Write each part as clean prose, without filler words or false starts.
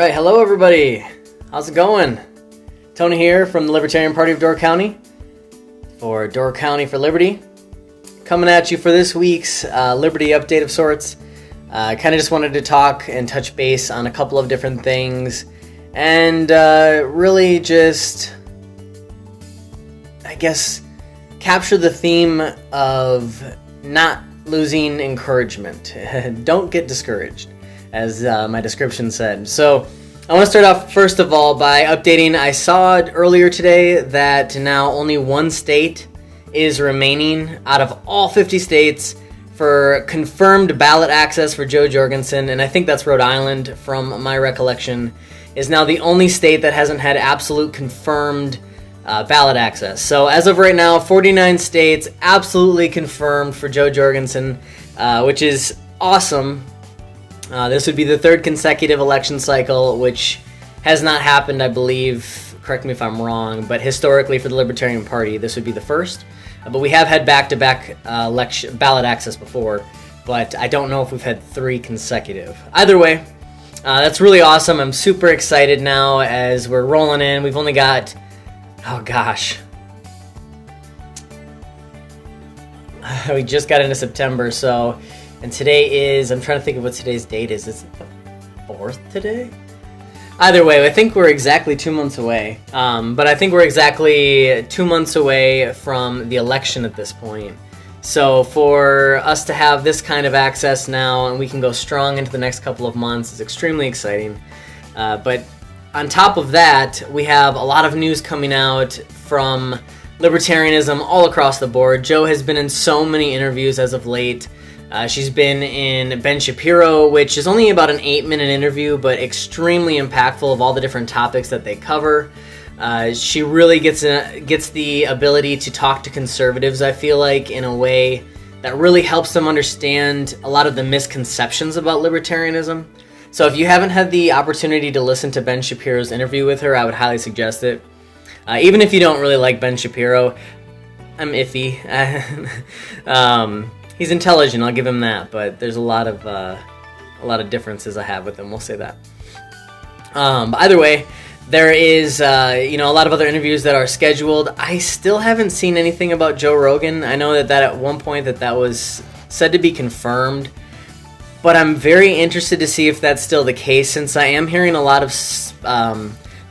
Alright, hello everybody. How's it going? Tony here from the Libertarian Party of Door County for Door County for Liberty. Coming at you for this week's Liberty update of sorts. I kind of just wanted to talk and touch base on a couple of different things and really just, I guess, capture the theme of not losing encouragement. Don't get discouraged, as my description said. So I want to start off first of all by updating. I saw earlier today that now only one state is remaining out of all 50 states for confirmed ballot access for Joe Jorgensen, and I think that's Rhode Island from my recollection, is now the only state that hasn't had absolute confirmed ballot access. So as of right now, 49 states absolutely confirmed for Joe Jorgensen, which is awesome. This would be the third consecutive election cycle, which has not happened, I believe, correct me if I'm wrong, but historically for the Libertarian Party, this would be the first. But we have had back-to-back ballot access before, but I don't know if we've had 3 consecutive. Either way, that's really awesome. I'm super excited now as we're rolling in. We've only got, oh gosh, we just got into September, so... And today is, I'm trying to think of what today's date is. Is it the 4th today? Either way, I think we're exactly 2 months away. But I think we're exactly 2 months away from the election at this point. So for us to have this kind of access now, and we can go strong into the next couple of months, is extremely exciting. But on top of that, we have a lot of news coming out from libertarianism all across the board. Joe has been in so many interviews as of late. She's been in Ben Shapiro, which is only about an 8-minute interview, but extremely impactful of all the different topics that they cover. She really gets the ability to talk to conservatives, I feel like, in a way that really helps them understand a lot of the misconceptions about libertarianism. So if you haven't had the opportunity to listen to Ben Shapiro's interview with her, I would highly suggest it. Even if you don't really like Ben Shapiro, I'm iffy. He's intelligent, I'll give him that, but there's a lot of differences I have with him, we'll say that. But either way, there is a lot of other interviews that are scheduled. I still haven't seen anything about Joe Rogan. I know that at one point that was said to be confirmed, but I'm very interested to see if that's still the case, since I am hearing a lot of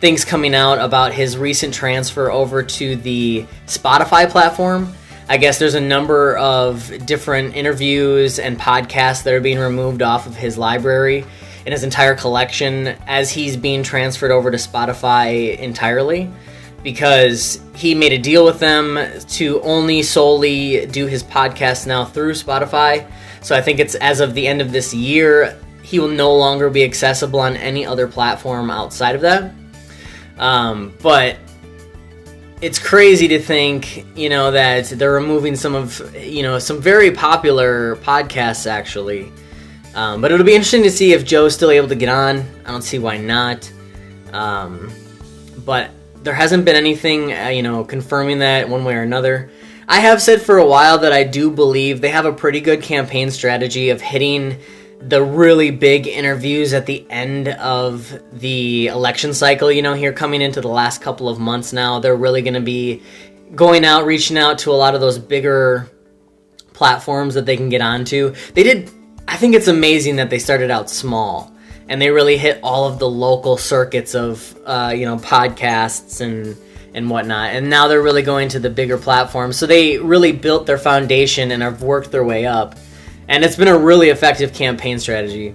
things coming out about his recent transfer over to the Spotify platform. I guess there's a number of different interviews and podcasts that are being removed off of his library and his entire collection as he's being transferred over to Spotify entirely, because he made a deal with them to only solely do his podcast now through Spotify. So I think it's as of the end of this year, he will no longer be accessible on any other platform outside of that. But it's crazy to think, that they're removing some of, some very popular podcasts, actually. But it'll be interesting to see if Joe's still able to get on. I don't see why not. But there hasn't been anything, confirming that one way or another. I have said for a while that I do believe they have a pretty good campaign strategy of hitting the really big interviews at the end of the election cycle. Here coming into the last couple of months now, they're really going to be going out, reaching out to a lot of those bigger platforms that they can get onto. I think it's amazing that they started out small and they really hit all of the local circuits of, podcasts and whatnot. And now they're really going to the bigger platforms. So they really built their foundation and have worked their way up. And it's been a really effective campaign strategy.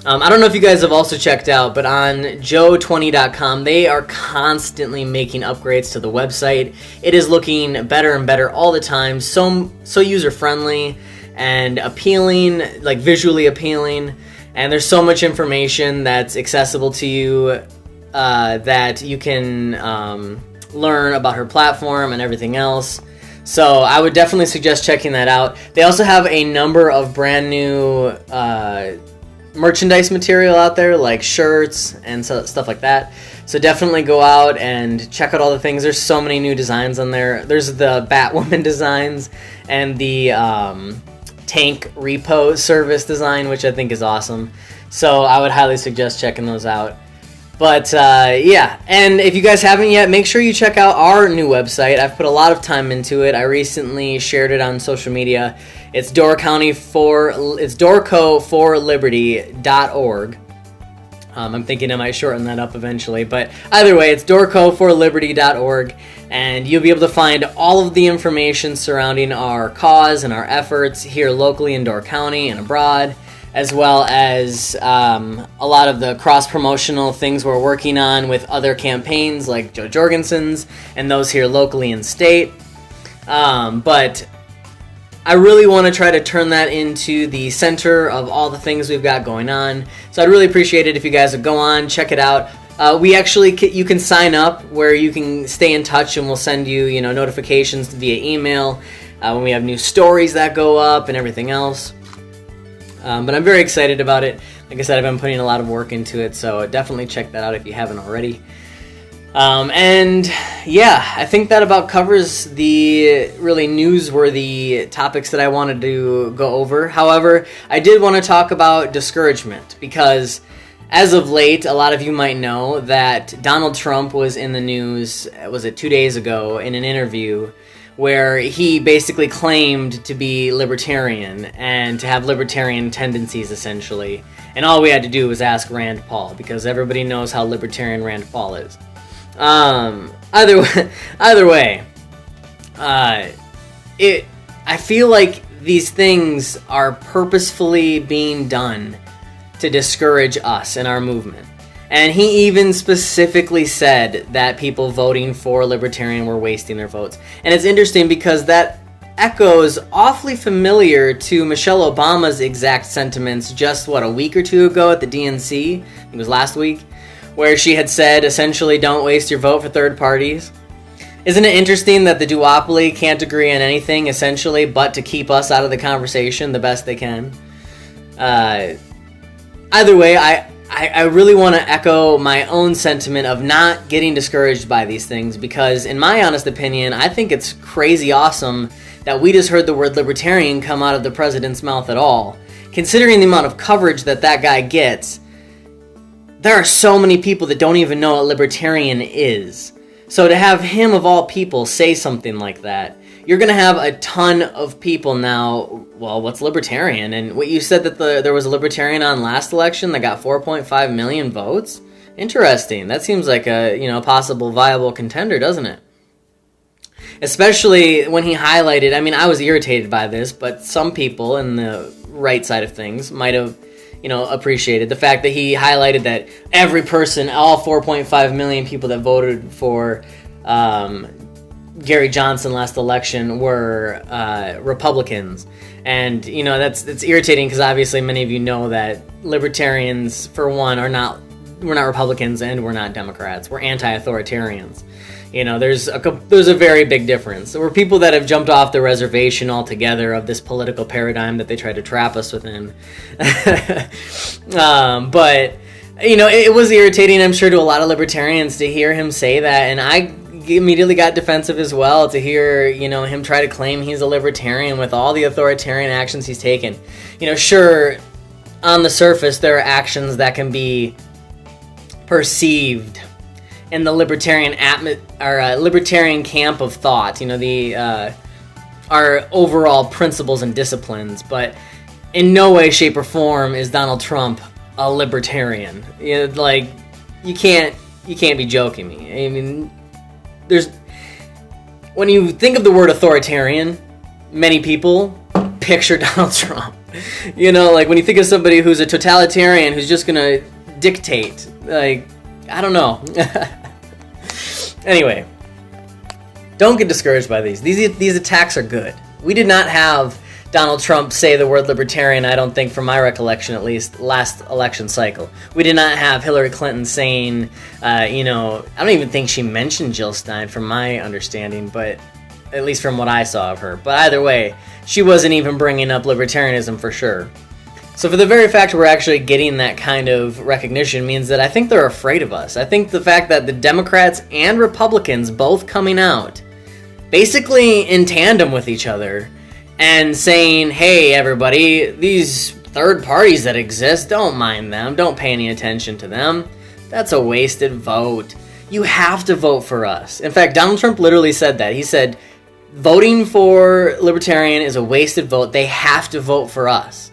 I don't know if you guys have also checked out, but on joe20.com, they are constantly making upgrades to the website. It is looking better and better all the time. So user-friendly and appealing, like visually appealing. And there's so much information that's accessible to you that you can learn about her platform and everything else. So I would definitely suggest checking that out. They also have a number of brand new merchandise material out there, like shirts and stuff like that. So definitely go out and check out all the things. There's so many new designs on there. There's the Batwoman designs and the tank repo service design, which I think is awesome. So I would highly suggest checking those out. But yeah, and if you guys haven't yet, make sure you check out our new website. I've put a lot of time into it. I recently shared it on social media. It's dorcoforliberty.org. I'm thinking I might shorten that up eventually, but either way, it's dorcoforliberty.org, and you'll be able to find all of the information surrounding our cause and our efforts here locally in Door County and abroad, as well as a lot of the cross-promotional things we're working on with other campaigns like Joe Jorgensen's and those here locally in state. But I really want to try to turn that into the center of all the things we've got going on. So I'd really appreciate it if you guys would go on, check it out. You can sign up where you can stay in touch, and we'll send you, notifications via email when we have new stories that go up and everything else. But I'm very excited about it. Like I said, I've been putting a lot of work into it, so definitely check that out if you haven't already. And yeah, I think that about covers the really newsworthy topics that I wanted to go over. However, I did want to talk about discouragement, because as of late, a lot of you might know that Donald Trump was in the news, was it 2 days ago, in an interview where he basically claimed to be libertarian and to have libertarian tendencies, essentially. And all we had to do was ask Rand Paul, because everybody knows how libertarian Rand Paul is. Either way, I feel like these things are purposefully being done to discourage us in our movement. And he even specifically said that people voting for libertarian were wasting their votes. And it's interesting because that echoes awfully familiar to Michelle Obama's exact sentiments just, a week or two ago at the DNC? I think it was last week, where she had said, essentially, don't waste your vote for third parties. Isn't it interesting that the duopoly can't agree on anything, essentially, but to keep us out of the conversation the best they can? Either way, I really want to echo my own sentiment of not getting discouraged by these things, because in my honest opinion, I think it's crazy awesome that we just heard the word libertarian come out of the president's mouth at all. Considering the amount of coverage that guy gets, there are so many people that don't even know what libertarian is. So to have him, of all people, say something like that, you're going to have a ton of people now, well, what's libertarian? And what you said that there was a libertarian on last election that got 4.5 million votes? Interesting. That seems like a, possible viable contender, doesn't it? Especially when he highlighted, I was irritated by this, but some people in the right side of things might have appreciated the fact that he highlighted that every person, all 4.5 million people that voted for Gary Johnson last election were Republicans. And, that's irritating because obviously many of you know that libertarians, for one, we're not Republicans and we're not Democrats. We're anti-authoritarians. There's a very big difference. We're people that have jumped off the reservation altogether of this political paradigm that they try to trap us within. But, it was irritating, I'm sure, to a lot of libertarians to hear him say that, and I immediately got defensive as well to hear, him try to claim he's a libertarian with all the authoritarian actions he's taken. Sure, on the surface, there are actions that can be perceived in the libertarian libertarian camp of thought, our overall principles and disciplines, but in no way, shape, or form is Donald Trump a libertarian. You can't be joking me. When you think of the word authoritarian, many people picture Donald Trump. When you think of somebody who's a totalitarian, who's just gonna dictate, I don't know. Anyway, don't get discouraged by these. These attacks are good. We did not have Donald Trump say the word libertarian, I don't think, from my recollection at least, last election cycle. We did not have Hillary Clinton saying, I don't even think she mentioned Jill Stein from my understanding, but at least from what I saw of her. But either way, she wasn't even bringing up libertarianism for sure. So for the very fact we're actually getting that kind of recognition means that I think they're afraid of us. I think the fact that the Democrats and Republicans both coming out, basically in tandem with each other, and saying, hey, everybody, these third parties that exist, don't mind them, don't pay any attention to them. That's a wasted vote. You have to vote for us. In fact, Donald Trump literally said that. He said, voting for Libertarian is a wasted vote. They have to vote for us.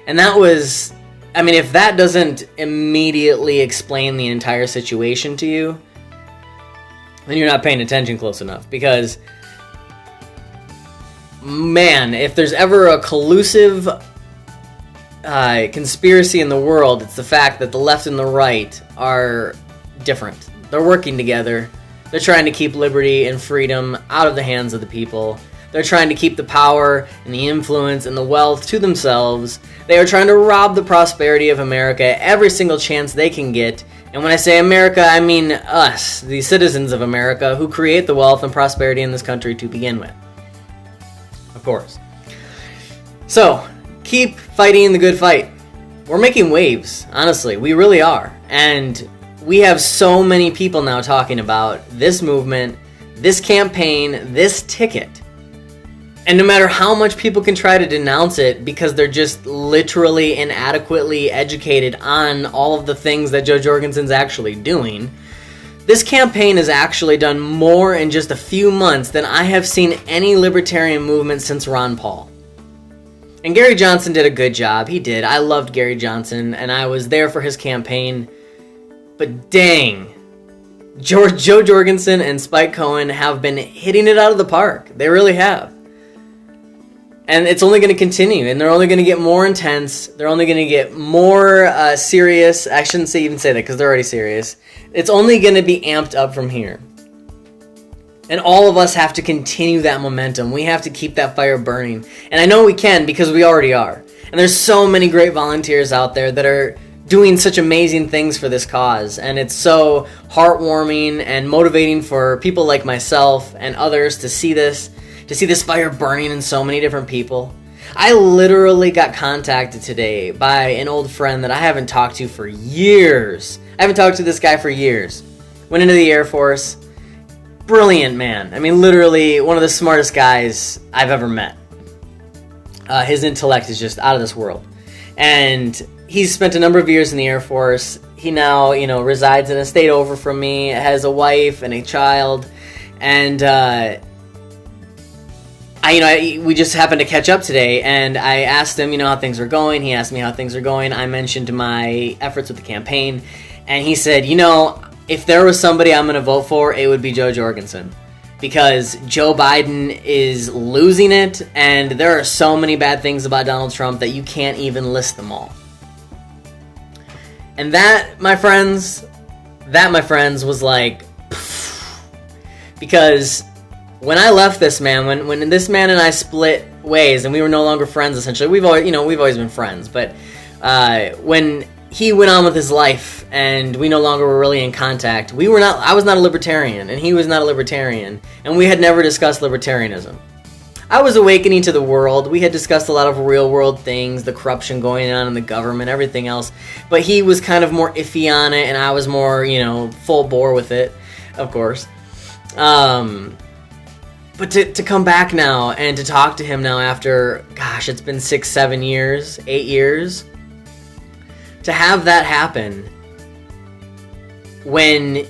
And that was, I mean, if that doesn't immediately explain the entire situation to you, then you're not paying attention close enough. Because, man, if there's ever a collusive conspiracy in the world, it's the fact that the left and the right are different. They're working together. They're trying to keep liberty and freedom out of the hands of the people. They're trying to keep the power and the influence and the wealth to themselves. They are trying to rob the prosperity of America every single chance they can get. And when I say America, I mean us, the citizens of America, who create the wealth and prosperity in this country to begin with. Of course. So, keep fighting the good fight. We're making waves, honestly. We really are. And we have so many people now talking about this movement, this campaign, this ticket. And no matter how much people can try to denounce it because they're just literally inadequately educated on all of the things that Joe Jorgensen's actually doing, this campaign has actually done more in just a few months than I have seen any libertarian movement since Ron Paul. And Gary Johnson did a good job. He did. I loved Gary Johnson, and I was there for his campaign. But dang, Joe Jorgensen and Spike Cohen have been hitting it out of the park. They really have. And it's only going to continue, and they're only going to get more intense. They're only going to get more serious. I shouldn't even say that because they're already serious. It's only going to be amped up from here. And all of us have to continue that momentum. We have to keep that fire burning. And I know we can because we already are. And there's so many great volunteers out there that are doing such amazing things for this cause. And it's so heartwarming and motivating for people like myself and others to see this fire burning in so many different people. I literally got contacted today by an old friend that I haven't talked to for years. I haven't talked to this guy for years. Went into the Air Force. Brilliant man. I mean, literally one of the smartest guys I've ever met. His intellect is just out of this world. And he's spent a number of years in the Air Force. He now, resides in a state over from me, has a wife and a child. And, we just happened to catch up today, and I asked him, how things are going. He asked me how things are going. I mentioned my efforts with the campaign. And he said, if there was somebody I'm going to vote for, it would be Joe Jorgensen. Because Joe Biden is losing it, and there are so many bad things about Donald Trump that you can't even list them all. And that, my friends, was like, because when I left this man, when this man and I split ways, and we were no longer friends, essentially, we've always been friends, but when he went on with his life and we no longer were really in contact, I was not a libertarian and he was not a libertarian, and we had never discussed libertarianism. I was awakening to the world. We had discussed a lot of real world things, the corruption going on in the government, everything else, but he was kind of more iffy on it and I was more, full bore with it, of course. But to come back now and to talk to him now after, it's been 6, 7 years, 8 years, to have that happen when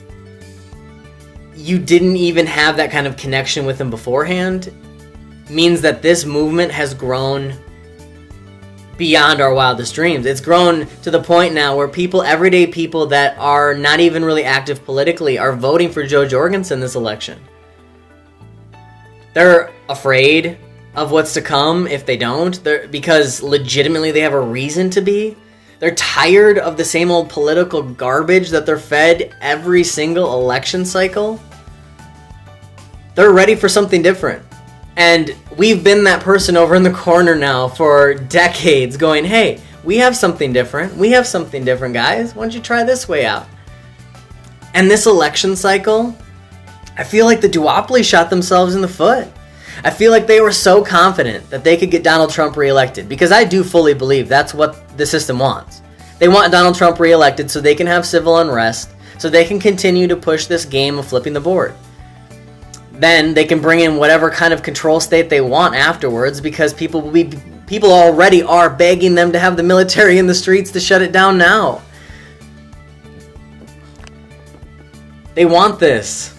you didn't even have that kind of connection with him beforehand means that this movement has grown beyond our wildest dreams. It's grown to the point now where everyday people that are not even really active politically are voting for Joe Jorgensen this election. They're afraid of what's to come if they don't, because legitimately they have a reason to be. They're tired of the same old political garbage that they're fed every single election cycle. They're ready for something different. And we've been that person over in the corner now for decades going, hey, we have something different. We have something different, guys. Why don't you try this way out? And this election cycle, I feel like the duopoly shot themselves in the foot. I feel like they were so confident that they could get Donald Trump reelected, because I do fully believe that's what the system wants. They want Donald Trump reelected so they can have civil unrest, so they can continue to push this game of flipping the board. Then they can bring in whatever kind of control state they want afterwards, because people already are begging them to have the military in the streets to shut it down now. They want this.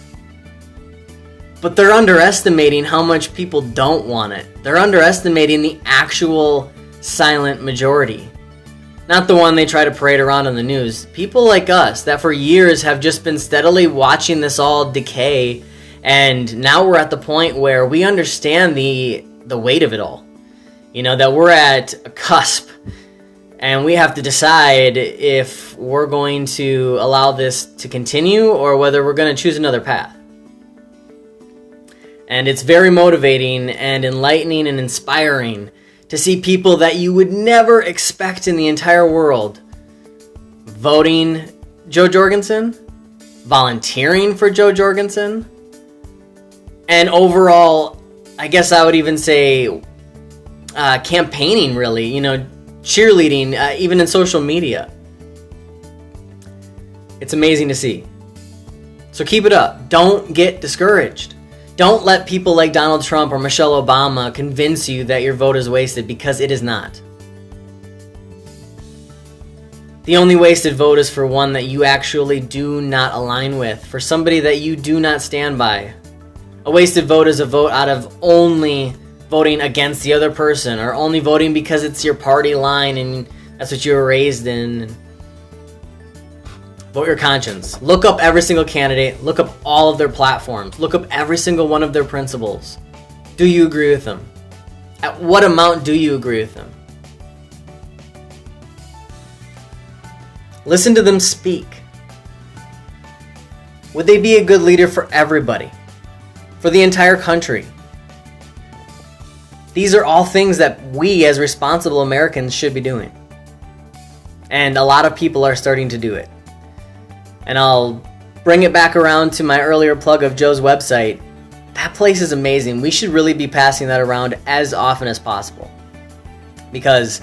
But they're underestimating how much people don't want it. They're underestimating the actual silent majority. Not the one they try to parade around on the news. People like us that for years have just been steadily watching this all decay, and now we're at the point where we understand the weight of it all. You know, that we're at a cusp, and we have to decide if we're going to allow this to continue or whether we're going to choose another path. And it's very motivating and enlightening and inspiring to see people that you would never expect in the entire world voting Jo Jorgensen, volunteering for Jo Jorgensen, and overall, I guess I would even say campaigning, really, you know, cheerleading, even in social media. It's amazing to see. So keep it up. Don't get discouraged. Don't let people like Donald Trump or Michelle Obama convince you that your vote is wasted, because it is not. The only wasted vote is for one that you actually do not align with, for somebody that you do not stand by. A wasted vote is a vote out of only voting against the other person, or only voting because it's your party line and that's what you were raised in. Vote your conscience. Look up every single candidate. Look up all of their platforms. Look up every single one of their principles. Do you agree with them? At what amount do you agree with them? Listen to them speak. Would they be a good leader for everybody? For the entire country? These are all things that we as responsible Americans should be doing. And a lot of people are starting to do it. And I'll bring it back around to my earlier plug of Joe's website. That place is amazing. We should really be passing that around as often as possible, because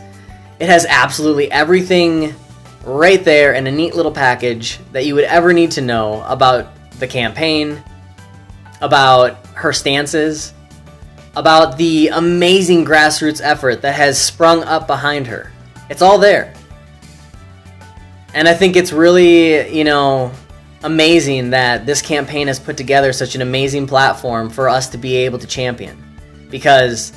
it has absolutely everything right there in a neat little package that you would ever need to know about the campaign, about her stances, about the amazing grassroots effort that has sprung up behind her. It's all there. And I think it's really, you know, amazing that this campaign has put together such an amazing platform for us to be able to champion. Because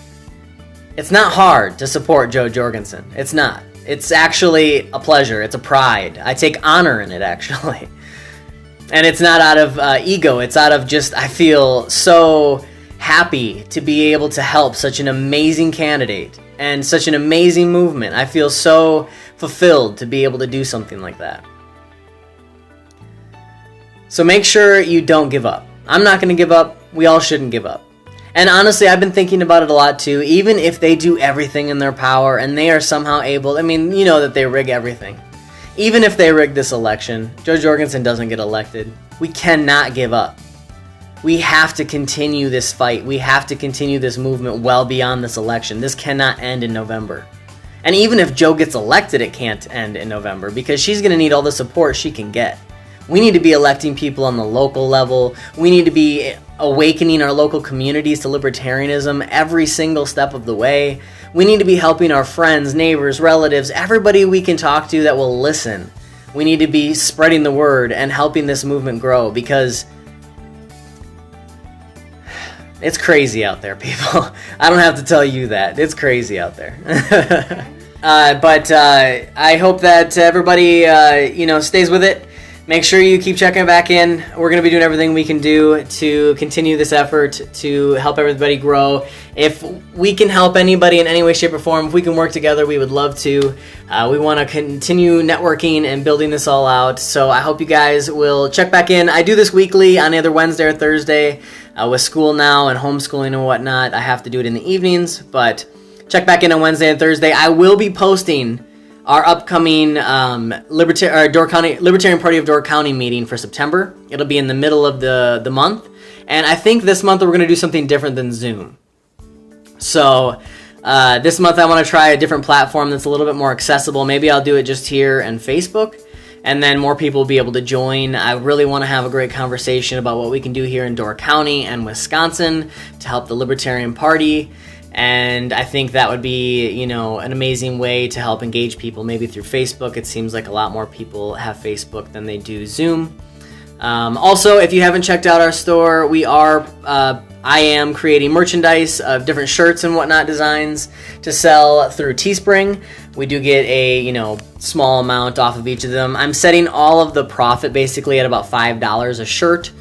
it's not hard to support Jo Jorgensen. It's not. It's actually a pleasure. It's a pride. I take honor in it, actually. And it's not out of ego. It's out of just, I feel so happy to be able to help such an amazing candidate and such an amazing movement. I feel so fulfilled to be able to do something like that. So make sure you don't give up. I'm not going to give up. We all shouldn't give up. And honestly, I've been thinking about it a lot too. Even if they do everything in their power and they are somehow able, I mean, you know that they rig everything. Even if they rig this election, Jo Jorgensen doesn't get elected. We cannot give up. We have to continue this fight. We have to continue this movement well beyond this election. This cannot end in November. And even if Jo gets elected, it can't end in November, because she's going to need all the support she can get. We need to be electing people on the local level. We need to be awakening our local communities to libertarianism every single step of the way. We need to be helping our friends, neighbors, relatives, everybody we can talk to that will listen. We need to be spreading the word and helping this movement grow, because it's crazy out there, people. I don't have to tell you that. It's crazy out there. But I hope that everybody, stays with it. Make sure you keep checking back in. We're going to be doing everything we can do to continue this effort to help everybody grow. If we can help anybody in any way, shape, or form, if we can work together, we would love to. We want to continue networking and building this all out. So I hope you guys will check back in. I do this weekly on either Wednesday or Thursday. With school now and homeschooling and whatnot, I have to do it in the evenings. But check back in on Wednesday and Thursday. I will be posting our upcoming Libertarian Party of Door County meeting for September. It'll be in the middle of the month. And I think this month we're going to do something different than Zoom. So this month I want to try a different platform that's a little bit more accessible. Maybe I'll do it just here and Facebook, and then more people will be able to join. I really want to have a great conversation about what we can do here in Door County and Wisconsin to help the Libertarian Party. And I think that would be, an amazing way to help engage people, maybe through Facebook. It seems like a lot more people have Facebook than they do Zoom. Also, if you haven't checked out our store, I am creating merchandise of different shirts and whatnot designs to sell through Teespring. We do get a small amount off of each of them. I'm setting all of the profit basically at about $5 a shirt,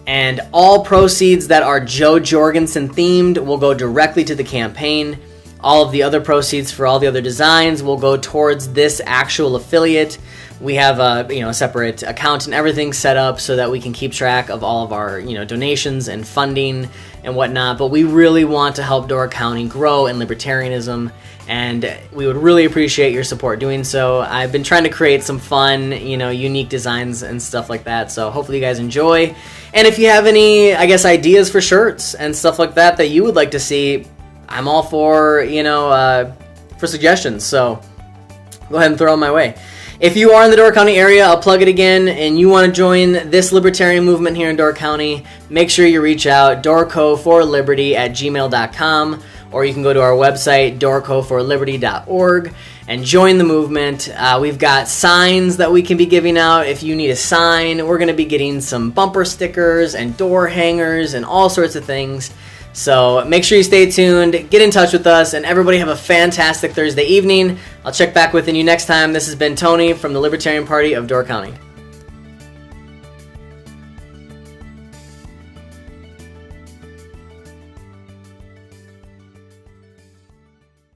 and all proceeds that are Joe Jorgensen themed will go directly to the campaign. All of the other proceeds for all the other designs will go towards this actual affiliate. We have a separate account and everything set up so that we can keep track of all of our donations and funding and whatnot. But we really want to help Door County grow in libertarianism, and we would really appreciate your support doing so. I've been trying to create some fun, unique designs and stuff like that. So hopefully you guys enjoy. And if you have any, ideas for shirts and stuff like that you would like to see, I'm all for suggestions. So go ahead and throw them my way. If you are in the Door County area, I'll plug it again, and you want to join this libertarian movement here in Door County, make sure you reach out, doorco4liberty@gmail.com, or you can go to our website, doorco4liberty.org, and join the movement. We've got signs that we can be giving out. If you need a sign, we're going to be getting some bumper stickers and door hangers and all sorts of things. So make sure you stay tuned, get in touch with us, and everybody have a fantastic Thursday evening. I'll check back with you next time. This has been Tony from the Libertarian Party of Door County.